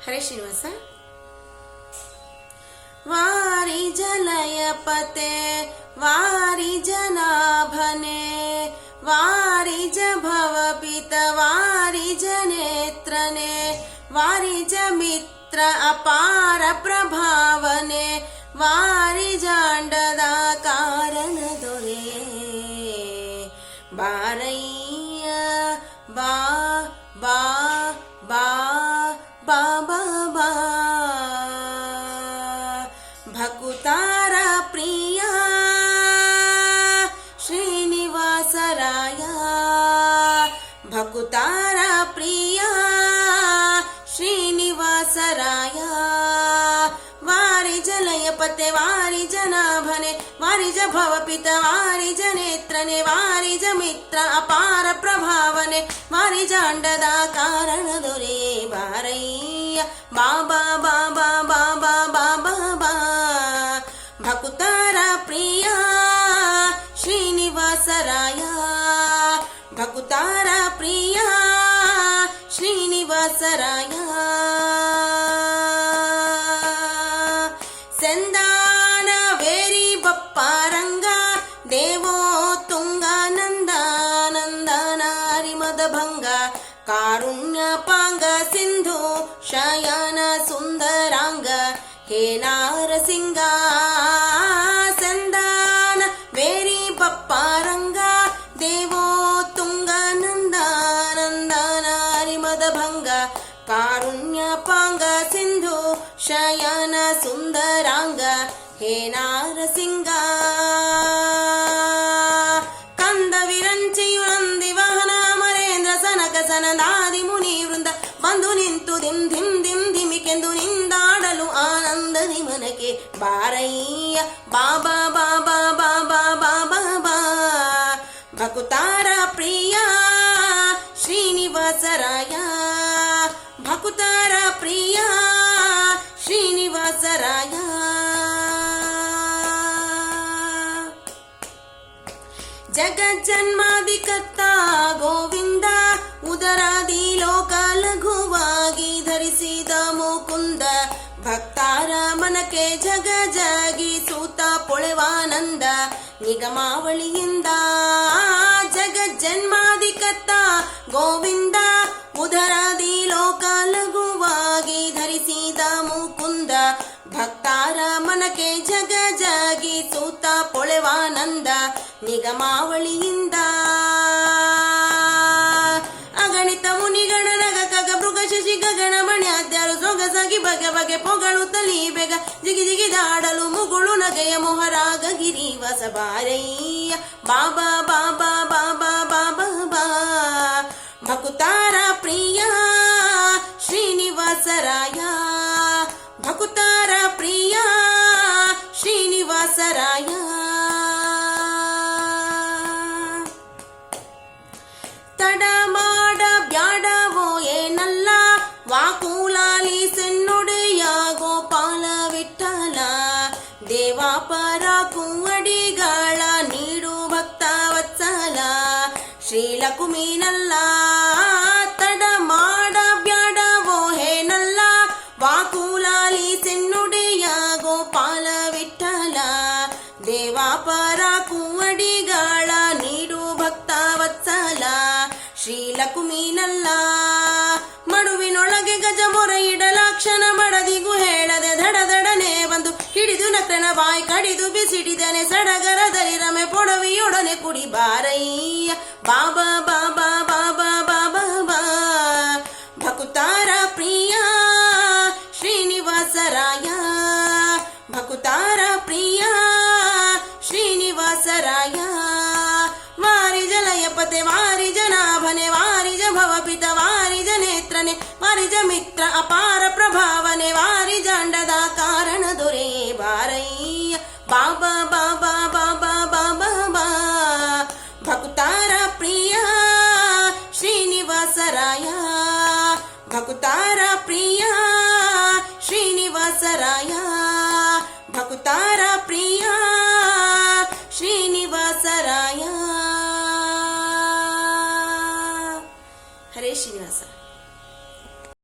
ಹರೇ ಶ್ರೀನಿವಾಸ. ವಾರಿ ಜಲಯಪತೆ ವಾರಿ ಜನಾಭನೆ ವಾರಿ ಜ ಭವಪಿತ ವಾರಿ ಜನೇತ್ರನೆ ವಾರಿ ಜ ಮಿತ್ರ ಅಪಾರ ಪ್ರಭಾವನೆ ವಾರಿ ಜಾಂಡದ ಕಾರಣ ದೊರೆ ಬಾರಯ್ಯ ಬಾ ಬಾ ಬಾ ಬಾಬಾ ಬಾ ಭಕುತಾರ ಪ್ರಿಯ ಶ್ರೀನಿವಾಸರಾಯ ಭಕುತಾರ ಪ್ರಿಯ ಶ್ರೀನಿವಾಸರಾಯ ವಾರಿ ಜಲಯಪತೆ ವಾರಿ ಜನಾಭನೆ ವಾರಿ ಜ ಭವಪಿತ ವಾರಿ ಜನೇತ್ರನೆ ವಾರಿ ಜ ಮಿತ್ರ ಅಪಾರ ಪ್ರಭಾವನೆ ವಾರಿ ಜಾಂಡದ ಕಾರಣ ದೊರೆ ಬಾರಯ್ಯ ಬಾಬಾ ಬಾಬಾ ಬಾಬಾ ಬಾಬಾ ಬಾ ಭಕುತಾರ ಪ್ರಿಯ ಶ್ರೀನಿವಾಸರಾಯ ಭಕುತಾರ ಪ್ರಿಯ ಶ್ರೀನಿವಾಸರಾಯ ಸಂದಾನ ವೇರಿ ಬಪ್ಪಾರಂಗ ದೇವೋ ತುಂಗ ನಂದಾನಂದನಾರಿ ಮದಭಂಗ ಕಾರುಣ್ಯ ಪಾಂಗ ಸಿಂಧು ಶಯನ ಸುಂದರಾಂಗ ಹೇ ನಾರಸಿಂಗ ಸಂದಾನ ವೇರಿ ಬಪ್ಪಾರಂಗ ದೇವೋ ತುಂಗ ನಂದಾನಂದನಾರಿ ಮದಭಂಗ ಕಾರುಣ್ಯ ಪಾಂಗ ಸಿಂಧು ಶಯನ ಸುಂದರಾಂಗ ಹೇ ನಾರಸಿಂಗ ಕಂದ ವಿರಂಚಿಯುಳಂದಿ ವಾಹನ ಮರೇಂದ್ರ ಸನಕ ಸನದಾದಿ ಮುನಿ ವೃಂದ ಬಂದು ನಿಂತು ದಿಂ ಧಿಂ ದಿಂ ಧಿಮಿಕೆಂದು ನಿಂದಾಡಲು ಆನಂದದಿ ಮನಕೆ ಬಾರಯ್ಯ ಬಾಬಾ ಬಾಬಾ ಬಾಬಾ ಬಾಬಾ ಬಾ ಭಕುತಾರ ಪ್ರಿಯ ಶ್ರೀನಿವಾಸರಾಯ ಭಕುತಾರ ಪ್ರಿಯ ಶ್ರೀನಿವಾಸರಾಯ ಜಗಜ್ಜನ್ಮಾದಿಕರ್ತ ಗೋವಿಂದ ಉದರಾದಿ ಲೋಕ ಲಘುವಾಗಿ ಧರಿಸಿದ ಮುಕುಂದ ಭಕ್ತಾರ ಮನಕ್ಕೆ ಜಗ ಜಗಿ ಸೂತ ಪೊಳೆವಾನಂದ ನಿಗಮಾವಳಿಯಿಂದ ಜಗಜ್ಜನ್ಮಾದಿಕರ್ತ ಗೋವಿಂದ ಉದರಾದಿ ಲೋಕ ಲಘುವಾಗಿ ಧರಿಸಿದ ಮುಕುಂದ ಭಕ್ತಾರ ಮನಕ್ಕೆ ಜಗ ಜಗಿ ಸೂತ ಪೊಳೆವಾನಂದ ನಿಗಮಾವಳಿಯಿಂದ ಅಗಣಿತ ಮುನಿಗಣ ನಗ ಕಗ ಮೃಗ ಶಶಿ ಗಗಣ ಮಣ್ಯಾದ್ಯರು ಸೊಗಸಾಗಿ ಬಗೆ ಬಗೆ ಪೊಗಳುತ್ತಲೀ ಬೇಗ ಜಿಗಿ ಜಿಗಿದಾಡಲು ಮುಗುಳು ನಗೆಯ ಮೊಹರಾಗ ಗಿರಿವಾಸ ಬಾರಯ್ಯ ಬಾಬಾ ಬಾಬಾ ಬಾಬಾ ಬಾಬಾ ಬಾ ಭಕುತಾರ ಪ್ರಿಯ ಶ್ರೀನಿವಾಸರಾಯ ಭಕುತಾರ ಪ್ರಿಯ ಶ್ರೀನಿವಾಸರಾಯ ತಡ ಮಾಡ ಬ್ಯಾಡವೋ ಏನಲ್ಲ ವಾಕೂಲಾಲಿ ಸೆನ್ನುಡೆಯ ಗೋಪಾಲ ವಿಠಲ ದೇವಾಪರ ಕುಂವಡಿಗಳ ನೀಡು ಭಕ್ತ ವತ್ಸಲ ಶ್ರೀಲಕುಮೀನಲ್ಲ ತಡ ಮಾಡ ಬ್ಯಾಡವೋ ಹೇನಲ್ಲ ವಾಕೂಲಾಲಿ ಸೆನ್ನುಡೆಯ ಗೋಪಾಲ ವಿಠಲ ದೇವಾಪರ ಕುಂವಡಿಗಳ ನೀಡು ಭಕ್ತ ವತ್ಸಲ ಶ್ರೀಲಕುಮೀನಲ್ಲ ಮಡುವಿನೊಳಗೆ ಗಜ ಮೊರೆ ಇಡಲಾಕ್ಷಣ ಮಡದಿಗೂ ಹೇಳದೆ ದಡದಡನೆ ಬಂದು ಹಿಡಿದು ನಕನ ಬಾಯಿ ಕಡಿದು ಬಿಸಿಡಿದನೆ ಸಡಗರದಲ್ಲಿ ರಮೆ ಪೊಡವಿಯೊಡನೆ ಕುಡಿ ಬಾರಯ್ಯ ಬಾಬಾ ಬಾಬಾ ಬಾಬಾ ಬಾಬಾ ಬಾ ಭಕುತಾರ ಪ್ರಿಯ ಶ್ರೀನಿವಾಸರಾಯ ಭಕುತಾರ ಪ್ರಿಯ ಶ್ರೀನಿವಾಸರಾಯ ವಾರಿ ಜಲಯಪತೆ ವಾರಿ ಜನಾಭನೆ ವಾರಿ ಜ ಭವಪಿತ ವಾರಿ ಜನೇತ್ರನೆ ವಾರಿ ಜ ಮಿತ್ರ ಅಪಾರ ಪ್ರಭಾವನೆ ವಾರಿ ಜಾಂಡದ ಕಾರಣ ದೊರೆ ಬಾರಯ್ಯ ಬಾಬಾ ಬಾಬಾ ಬಾಬಾ ಬಾಬಾ ಬಾ ಭಕುತಾರ ಪ್ರಿಯ ಶ್ರೀನಿವಾಸರಾಯ ಭಕುತಾರ ಪ್ರಿಯ ಶ್ರೀನಿವಾಸರಾಯ ಭಕುತಾರ